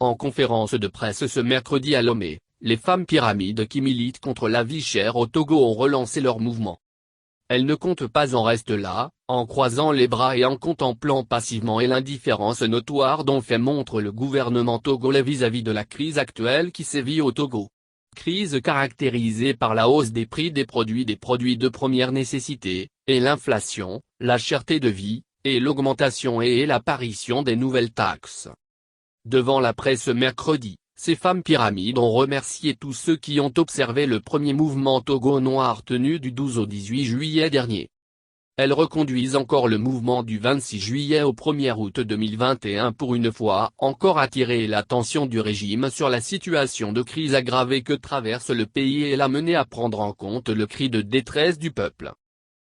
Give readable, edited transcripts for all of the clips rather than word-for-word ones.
En conférence de presse ce mercredi à Lomé, les femmes pyramides qui militent contre la vie chère au Togo ont relancé leur mouvement. Elles ne comptent pas en rester là, en croisant les bras et en contemplant passivement et l'indifférence notoire dont fait montre le gouvernement togolais vis-à-vis de la crise actuelle qui sévit au Togo. Crise caractérisée par la hausse des prix des produits de première nécessité, et l'inflation, la cherté de vie, et l'augmentation et l'apparition des nouvelles taxes. Devant la presse mercredi, ces femmes pyramides ont remercié tous ceux qui ont observé le premier mouvement Togo Noir tenu du 12 au 18 juillet dernier. Elles reconduisent encore le mouvement du 26 juillet au 1er août 2021 pour une fois encore attirer l'attention du régime sur la situation de crise aggravée que traverse le pays et l'amener à prendre en compte le cri de détresse du peuple.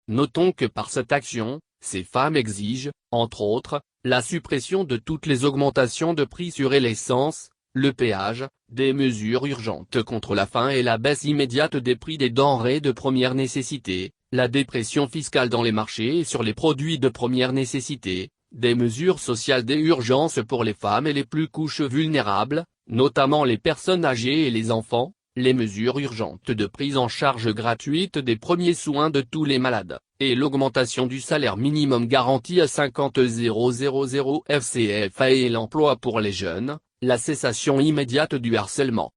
Notons que par cette action, ces femmes exigent, entre autres, la suppression de toutes les augmentations de prix sur l'essence, le péage, des mesures urgentes contre la faim et la baisse immédiate des prix des denrées de première nécessité, la dépression fiscale dans les marchés et sur les produits de première nécessité, des mesures sociales d'urgence pour les femmes et les plus couches vulnérables, notamment les personnes âgées et les enfants, les mesures urgentes de prise en charge gratuite des premiers soins de tous les malades, et l'augmentation du salaire minimum garanti à 50 000 FCFA et l'emploi pour les jeunes, la cessation immédiate du harcèlement,